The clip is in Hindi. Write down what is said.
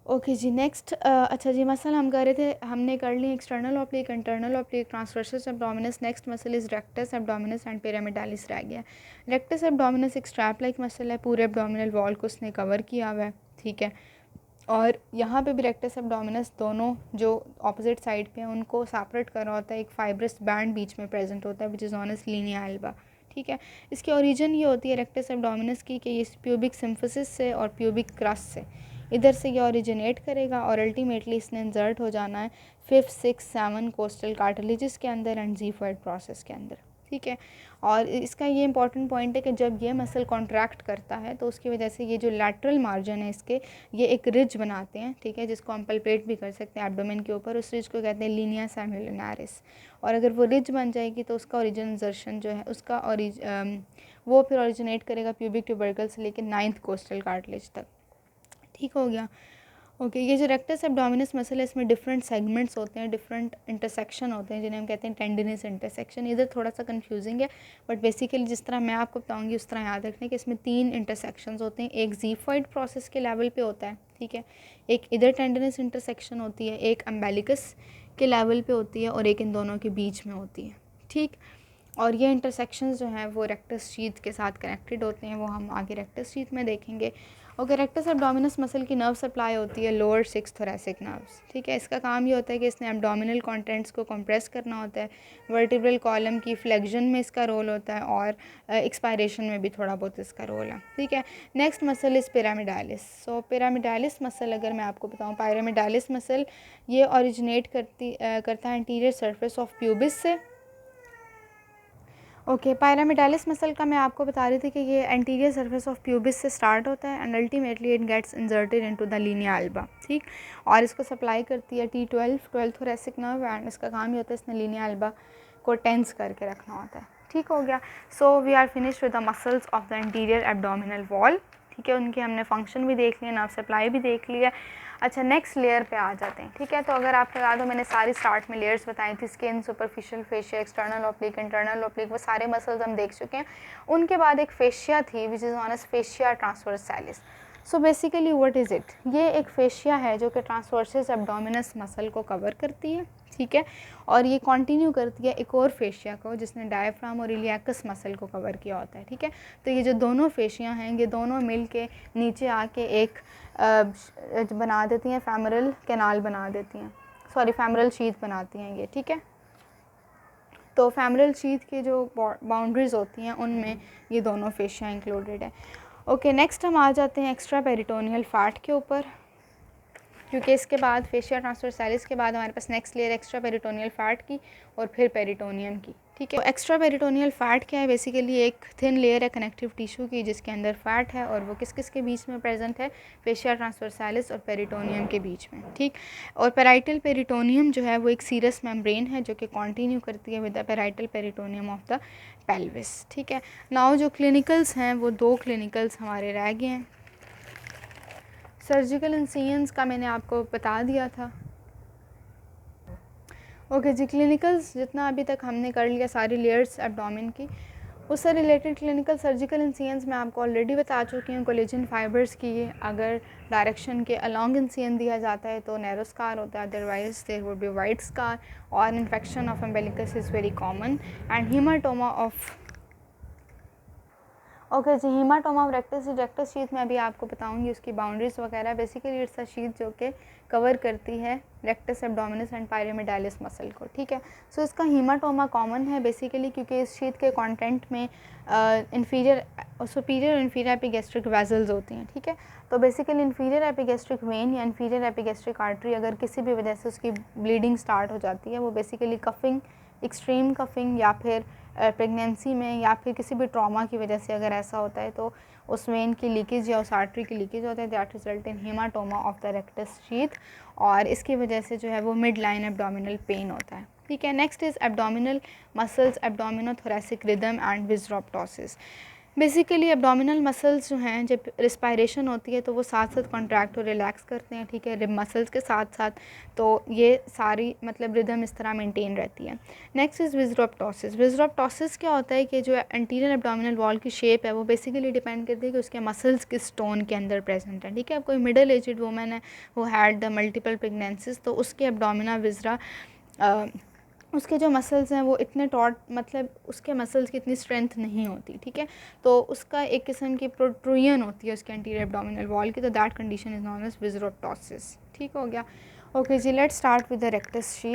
ओके जी, नेक्स्ट अच्छा जी, मसल हम कर रहे थे, हमने कर ली external oblique, internal oblique, transversus abdominis. Next muscle is rectus abdominis and pyramidalis रह गया। रेक्टस एब्डोमिनस एक स्ट्रैप लाइक मसल है, पूरे एब्डोमिनल वॉल को उसने कवर किया हुआ है, ठीक है। और यहाँ पे भी रेक्टस एब्डोमिनस दोनों जो ऑपोजिट साइड पे हैं उनको सेपरेट कर रहा होता है, एक फाइब्रस बैंड बीच में प्रेजेंट होता है which is known as linea alba, ठीक है। इसकी ओरिजिन ये होती है रेक्टस एब्डोमिनस की कि ये प्यूबिक सिम्फिसिस से और प्यूबिक क्रस्ट से इधर से ये ओरिजिनेट करेगा और अल्टीमेटली इसने इंसर्ट हो जाना है 5, 6, 7 कोस्टल कार्टिलेजेस के अंदर एंड ज़ीफॉइड प्रोसेस के अंदर, ठीक है। और इसका ये इंपॉर्टेंट पॉइंट है कि जब ये मसल कॉन्ट्रैक्ट करता है तो उसकी वजह से ये जो लैटरल मार्जिन है इसके, ये एक रिज बनाते हैं, ठीक है, जिसको हम पल्पेट भी कर सकते हैं एब्डोमेन के ऊपर। उस रिज को कहते हैं लीनिया सेमिलिनारिस। और अगर वो रिज बन जाएगी तो उसका ओरिजिन इंसर्शन जो है उसका वो फिर ओरिजिनेट करेगा प्यूबिक ट्यूबरकल से लेकर 9th कोस्टल कार्टिलेज तक, ठीक हो गया। ओके, ये जो रेक्टस एब्डोमिनस मसल है इसमें डिफरेंट सेगमेंट्स होते हैं, डिफरेंट इंटरसेक्शन होते हैं जिन्हें हम कहते हैं टेंडिनस इंटरसेक्शन। इधर थोड़ा सा कंफ्यूजिंग है बट बेसिकली जिस तरह मैं आपको बताऊंगी उस तरह याद रखना कि इसमें 3 इंटरसेक्शंस होते हैं। एक ज़ीफॉइड प्रोसेस के लेवल पे होता है, ठीक है, एक इधर टेंडिनस इंटरसेक्शन होती है, एक अम्बेलिकस के लेवल पे होती है और एक इन दोनों के बीच में होती है, ठीक। और ये इंटरसेक्शंस जो हैं वो रेक्टस शीथ के साथ कनेक्टेड होते हैं, वो हम आगे रेक्टस शीथ में देखेंगे। ओके, रेक्टस एब्डोमिनस मसल की नर्व सप्लाई होती है लोअर 6 थोरैसिक नर्व्स, ठीक है। इसका काम ये होता है कि इसने एब्डोमिनल कंटेंट्स को कंप्रेस करना होता है, वर्टिब्रल कॉलम की फ्लेक्शन में इसका रोल होता है और एक्सपायरेशन में भी थोड़ा बहुत इसका रोल है, ठीक है। Next muscle is pyramidalis. So pyramidalis muscle अगर मैं आपको बताऊँ, पिरामिडालिस मसल ये ओरिजिनेट करता है एंटीरियर सरफेस ऑफ प्यूबिस से। ओके, पिरामिडालिस मसल का मैं आपको बता रही थी कि ये एंटीरियर सरफेस ऑफ प्यूबिस से स्टार्ट होता है and ultimately it gets inserted into the linea alba, ठीक। और इसको सप्लाई करती है T12 12th thoracic nerve and इसका काम ये होता है इसने लीनिया एल्बा को टेंस करके रखना होता है, ठीक हो गया। So we are finished with the muscles of the interior abdominal wall, ठीक है। उनके हमने फंक्शन भी देख लिया, नर्व सप्लाई भी देख लिया। अच्छा, नेक्स्ट लेयर पे आ जाते हैं, ठीक है। तो अगर आपको याद हो मैंने सारी स्टार्ट में लेयर्स बताई थी, skin, superficial, fascia, external oblique, internal oblique, वो सारे मसल्स हम देख चुके हैं। उनके बाद एक फेशिया थी which is known as fascia transversalis. So basically what is it, ये एक फेशिया है जो कि ट्रांसवर्सिस एब्डोमिनस मसल को कवर करती है, ठीक है। और ये कंटिन्यू करती है एक और फेशिया को जिसने डायफ्राम और इलियाकस मसल को कवर किया होता है, ठीक है। तो ये जो दोनों फेशिया हैं ये दोनों मिल के नीचे आके एक बना देती हैं, फेमरल कैनाल बना देती हैं, सॉरी फेमरल शीथ बनाती हैं ये, ठीक है। तो फेमरल शीथ की जो बाउंड्रीज होती हैं उनमें ये दोनों फेशिया इंक्लूडेड है। ओके, नेक्स्ट हम आ जाते हैं एक्स्ट्रा पेरिटोनियल फैट के ऊपर, क्योंकि इसके बाद फेशिया ट्रांसवर्सालिस के बाद हमारे पास next layer extra peritoneal fat की और फिर पेरिटोनियम की, ठीक है। तो एक्स्ट्रा पेरिटोनियल फैट क्या है, बेसिकली एक थिन लेयर है कनेक्टिव टिश्यू की जिसके अंदर फैट है और वो किस किस के बीच में प्रेजेंट है, फेशिया ट्रांसवर्सालिस और पेरिटोनियम के बीच में, ठीक। और पेराइटल पेरिटोनियम जो है वो एक सीरस मेम्ब्रेन है जो कि कंटिन्यू करती है with the parietal peritoneum of the pelvis, ठीक है। नाउ जो क्लिनिकल्स हैं वो 2 क्लिनिकल्स हमारे रह गए हैं। सर्जिकल इंसिजन्स का मैंने आपको बता दिया था। ओके जी, क्लिनिकल्स जितना अभी तक हमने कर लिया सारी लेयर्स एब्डोमेन की, उससे रिलेटेड क्लिनिकल सर्जिकल इंसिजन्स मैं आपको ऑलरेडी बता चुकी हूँ। कोलेजन फाइबर्स की अगर डायरेक्शन के अलॉन्ग इंसिजन दिया जाता है तो नैरो स्कार होता है, otherwise there would be wide scar और infection of umbilicus is very common and haematoma of okay जी, हीमाटोमा ऑफ रेक्टस शीथ में अभी आपको बताऊंगी उसकी बाउंड्रीज वगैरह। बेसिकली इट्स अ शीथ जो कि कवर करती है रेक्टस एब्डोमिनस एंड पायरामिडालिस मसल को, ठीक है। सो इसका हीमाटोमा कॉमन है बेसिकली क्योंकि इस शीथ के कंटेंट में इन्फीरियर सुपीरियर और इन्फीरियर एपिगैस्ट्रिक वेजल्स होती हैं, ठीक है। तो बेसिकली इन्फीरियर एपिगैस्ट्रिक वेन या इन्फीरियर एपिगैस्ट्रिक आर्टरी अगर किसी भी वजह से उसकी ब्लीडिंग स्टार्ट हो जाती है, वो बेसिकली कफिंग, एक्सट्रीम कफिंग या फिर प्रेगनेंसी में या फिर किसी भी ट्रॉमा की वजह से अगर ऐसा होता है तो उस वेन की लीकेज या उस आर्टरी की लीकेज होता है, that result in haematoma of the rectus sheath और इसकी वजह से जो है वो मिड लाइन एब्डोमिनल पेन होता है, ठीक है। Next is abdominal muscles, abdominothoracic rhythm and visceroptosis. Basically abdominal muscles जो हैं जब रिस्पायरेशन होती है तो वो साथ साथ कॉन्ट्रैक्ट और रिलैक्स करते हैं, ठीक है, रिब मसल्स के साथ साथ, तो ये सारी मतलब रिदम इस तरह मेंटेन रहती है। Next is विज़रोप्टोसिस। विज़रोप्टोसिस क्या होता है कि जो एंटीरियर एब्डोमिनल वॉल की शेप है वो बेसिकली डिपेंड करती है कि उसके मसल्स किस टोन के अंदर प्रेजेंट है, ठीक है। अब कोई मिडिल एजड वुमेन है वो हैड द मल्टीपल प्रेगनेंसीज, तो उसके एब्डोमिना विज़रा उसके जो मसल्स हैं वो इतने टॉट, मतलब उसके मसल्स की इतनी स्ट्रेंथ नहीं होती, ठीक है, तो उसका एक किस्म की प्रोट्रूजन होती है उसके एंटीरियर एब्डोमिनल वॉल की, तो that condition is known as visceroptosis. ठीक हो गया। ओके जी, let's start with the rectus sheath.